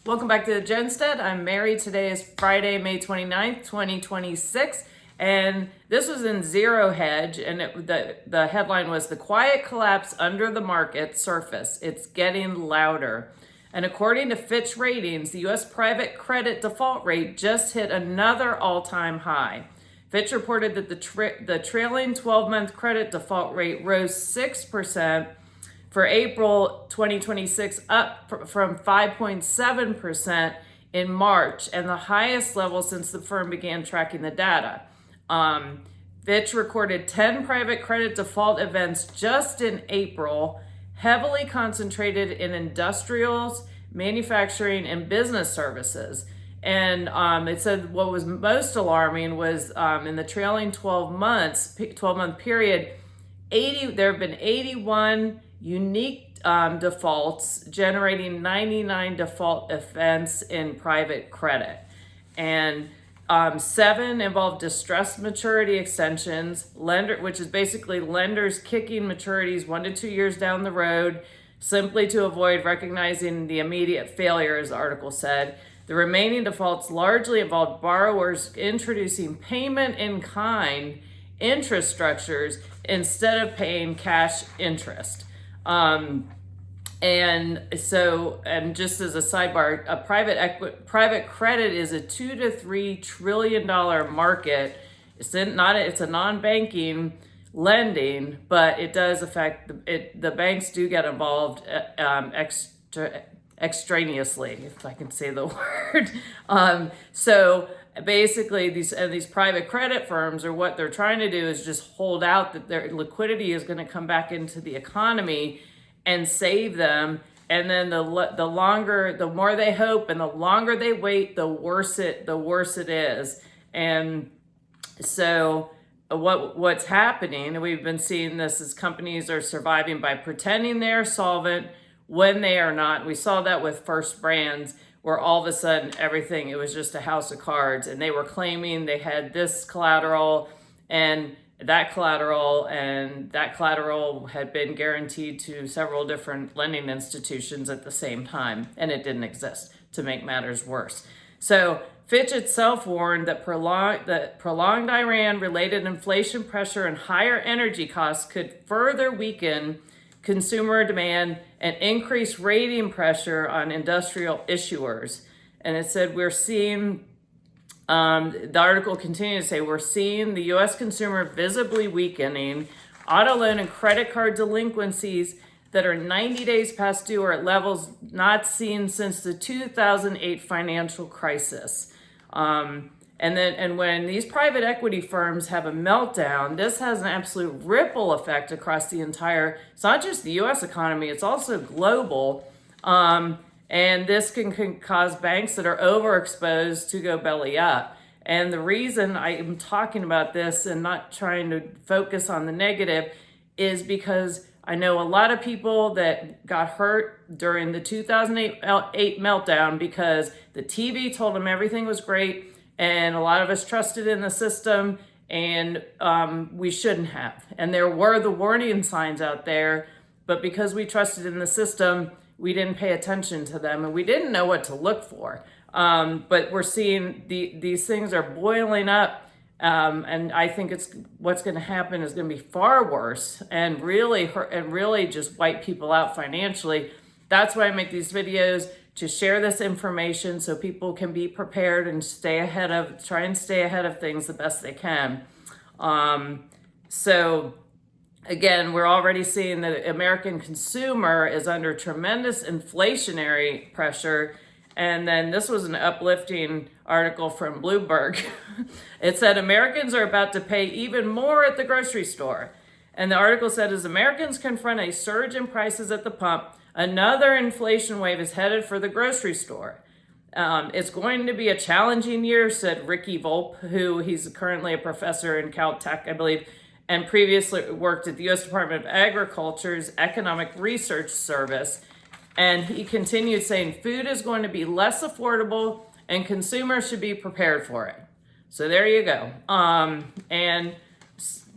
Welcome back to the Jenstead. I'm Mary. Today is Friday, May 29th, 2026. And this was in Zero Hedge, and the headline was "The Quiet Collapse Under the Market Surface. It's Getting Louder." And according to Fitch Ratings, the U.S. private credit default rate just hit another all-time high. Fitch reported that the trailing 12-month credit default rate rose 6% for April 2026, up from 5.7% in March, and the highest level since the firm began tracking the data. Fitch recorded 10 private credit default events just in April, heavily concentrated in industrials, manufacturing, and business services. And it said what was most alarming was in the trailing 12-month period, there have been 81 unique defaults, generating 99 default events in private credit. And 7 involved distressed maturity extensions, which is basically lenders kicking maturities 1 to 2 years down the road, simply to avoid recognizing the immediate failure, as the article said. The remaining defaults largely involved borrowers introducing payment in kind interest structures instead of paying cash interest. And just as a sidebar, private credit is a $2 to $3 trillion market. It's a non-banking lending, but it does affect the banks do get involved extraneously, if I can say the word. So basically, these private credit firms, or what they're trying to do is just hold out that their liquidity is going to come back into the economy and save them. And then the more they hope, and the longer they wait, the worse it is. And so what's happening, and we've been seeing this, is companies are surviving by pretending they're solvent when they are not. We saw that with First Brands, where all of a sudden it was just a house of cards, and they were claiming they had this collateral and that collateral had been guaranteed to several different lending institutions at the same time, and it didn't exist, to make matters worse. So Fitch itself warned that prolonged Iran-related inflation pressure and higher energy costs could further weaken consumer demand and increase rating pressure on industrial issuers. And it said we're seeing, the article continues to say, we're seeing the U.S. consumer visibly weakening. Auto loan and credit card delinquencies that are 90 days past due are at levels not seen since the 2008 financial crisis. And when these private equity firms have a meltdown, this has an absolute ripple effect across the entire, it's not just the U.S. economy, it's also global. And this can cause banks that are overexposed to go belly up. And the reason I am talking about this and not trying to focus on the negative is because I know a lot of people that got hurt during the 2008 meltdown because the TV told them everything was great, and a lot of us trusted in the system, and we shouldn't have. And there were the warning signs out there, but because we trusted in the system, we didn't pay attention to them, and we didn't know what to look for. But we're seeing these things are boiling up, and I think what's going to happen is going to be far worse and really hurt and really just wipe people out financially. That's why I make these videos, to share this information so people can be prepared and try and stay ahead of things the best they can. So again, we're already seeing that the American consumer is under tremendous inflationary pressure. And then this was an uplifting article from Bloomberg. It said Americans are about to pay even more at the grocery store. And the article said, as Americans confront a surge in prices at the pump, another inflation wave is headed for the grocery store. It's going to be a challenging year, said Ricky Volpe, he's currently a professor in Caltech, I believe, and previously worked at the U.S. Department of Agriculture's Economic Research Service. And he continued saying, food is going to be less affordable and consumers should be prepared for it. So there you go. And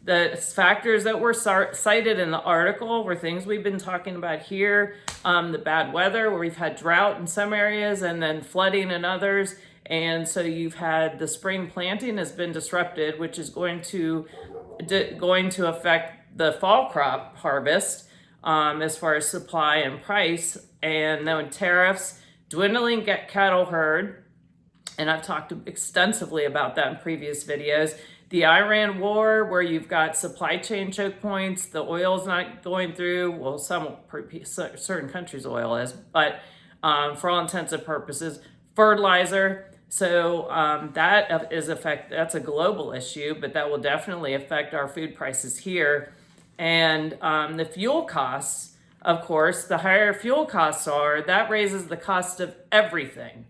The factors that were cited in the article were things we've been talking about here, the bad weather, where we've had drought in some areas and then flooding in others. And so you've had the spring planting has been disrupted, which is going to affect the fall crop harvest as far as supply and price. And then tariffs, dwindling cattle herd, and I've talked extensively about that in previous videos. The Iran war, where you've got supply chain choke points, the oil's not going through, well, certain countries' oil is, but for all intents and purposes, fertilizer. So that's a global issue, but that will definitely affect our food prices here. And the fuel costs, of course, the higher fuel costs are, that raises the cost of everything.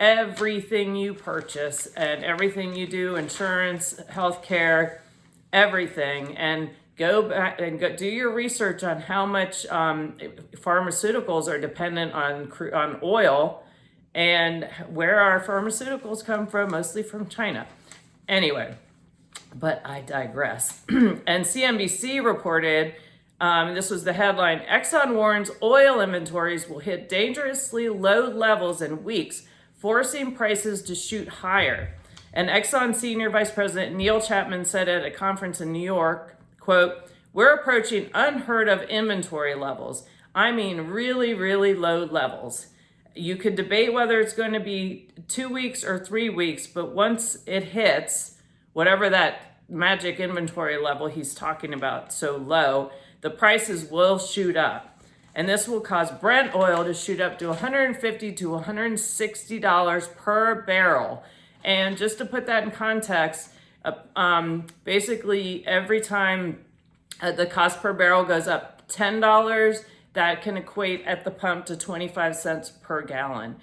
Everything you purchase and everything you do, insurance, healthcare, everything. And go back and do your research on how much pharmaceuticals are dependent on oil, and where our pharmaceuticals come from, mostly from China. Anyway, but I digress. And CNBC reported, this was the headline, Exxon warns oil inventories will hit dangerously low levels in weeks, forcing prices to shoot higher. And Exxon Senior Vice President Neil Chapman said at a conference in New York, quote, "We're approaching unheard of inventory levels. I mean, really, really low levels. You could debate whether it's going to be 2 weeks or 3 weeks, but once it hits, whatever that magic inventory level he's talking about, so low, the prices will shoot up. And this will cause Brent oil to shoot up to $150 to $160 per barrel. And just to put that in context, basically every time the cost per barrel goes up $10, that can equate at the pump to 25 cents per gallon.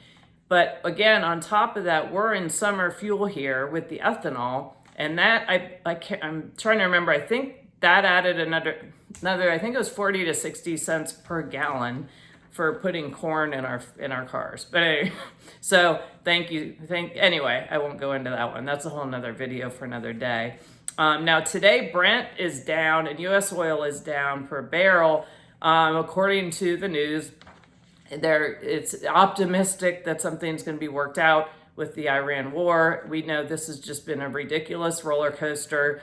But again, on top of that, we're in summer fuel here with the ethanol, and that I'm trying to remember. I think that added another. I think it was 40 to 60 cents per gallon for putting corn in our cars. But anyway, so anyway, I won't go into that one. That's a whole nother video for another day. Now today, Brent is down and U.S. oil is down per barrel. According to the news, it's optimistic that something's going to be worked out with the Iran war. We know this has just been a ridiculous roller coaster.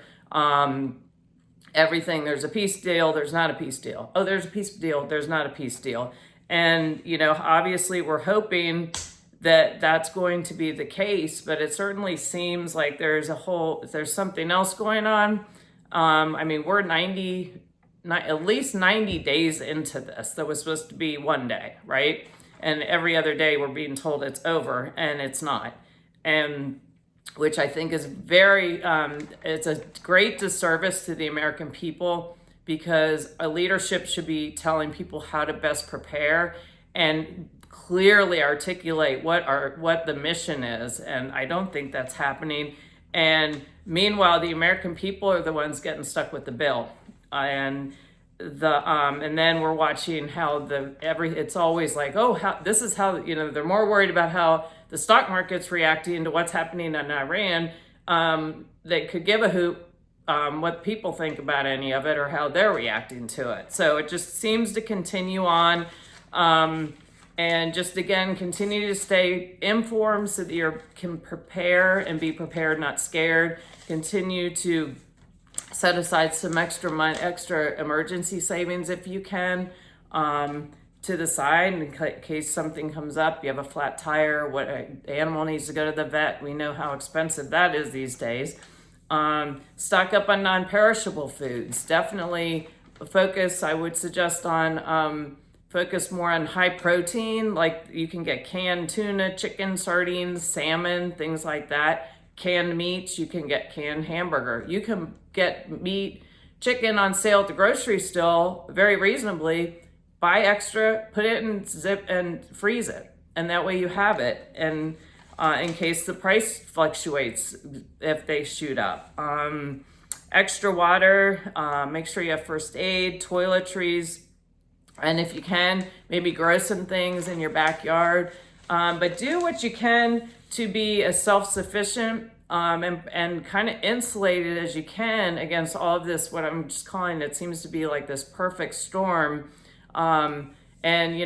Everything, there's a peace deal, there's not a peace deal. Oh, there's a peace deal, there's not a peace deal. And, obviously we're hoping that that's going to be the case, but it certainly seems like there's something else going on. We're at least 90 days into this. That was supposed to be one day, right? And every other day we're being told it's over, and it's not. And which I think is it's a great disservice to the American people, because a leadership should be telling people how to best prepare and clearly articulate what the mission is. And I don't think that's happening. And meanwhile, the American people are the ones getting stuck with the bill. And then we're watching how it's always like, this is how, they're more worried about how the stock market's reacting to what's happening in Iran. They could give a hoot what people think about any of it or how they're reacting to it. So it just seems to continue on. And just again, continue to stay informed so that you can prepare and be prepared, not scared. Continue to set aside some extra emergency savings if you can, to the side in case something comes up. You have a flat tire, the animal needs to go to the vet. We know how expensive that is these days. Stock up on non-perishable foods. Definitely I would suggest focus more on high protein, like you can get canned tuna, chicken, sardines, salmon, things like that. Canned meats, you can get canned hamburger. You can get chicken on sale at the grocery store very reasonably. Buy extra, put it in zip and freeze it. And that way you have it. And in case the price fluctuates, if they shoot up. Extra water, make sure you have first aid, toiletries. And if you can, maybe grow some things in your backyard. But do what you can to be as self-sufficient and kind of insulated as you can against all of this, what I'm just calling, it seems to be like this perfect storm. And,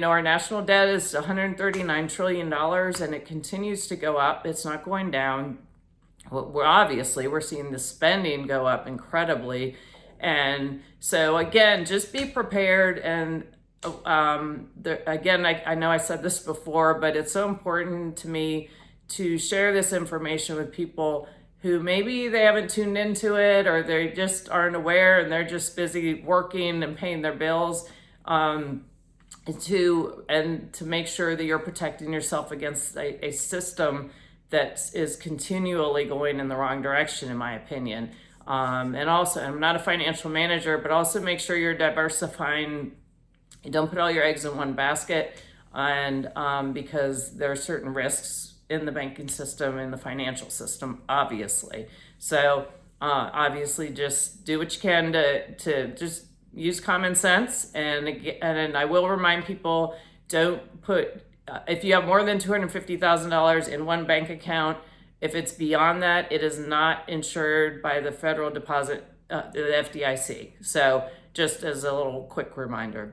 our national debt is $139 trillion and it continues to go up. It's not going down. We're seeing the spending go up incredibly. And so again, just be prepared. And again, I know I said this before, but it's so important to me to share this information with people who maybe they haven't tuned into it, or they just aren't aware and they're just busy working and paying their bills. To make sure that you're protecting yourself against a system that is continually going in the wrong direction, in my opinion. And also, I'm not a financial manager, but also make sure you're diversifying. You don't put all your eggs in one basket, and because there are certain risks in the banking system and the financial system, obviously. So obviously, just do what you can to just use common sense. And I will remind people, don't put, if you have more than $250,000 in one bank account, if it's beyond that, it is not insured by the federal deposit, the FDIC. So just as a little quick reminder.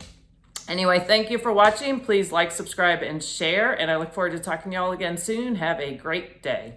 Anyway, thank you for watching. Please like, subscribe, and share. And I look forward to talking to y'all again soon. Have a great day.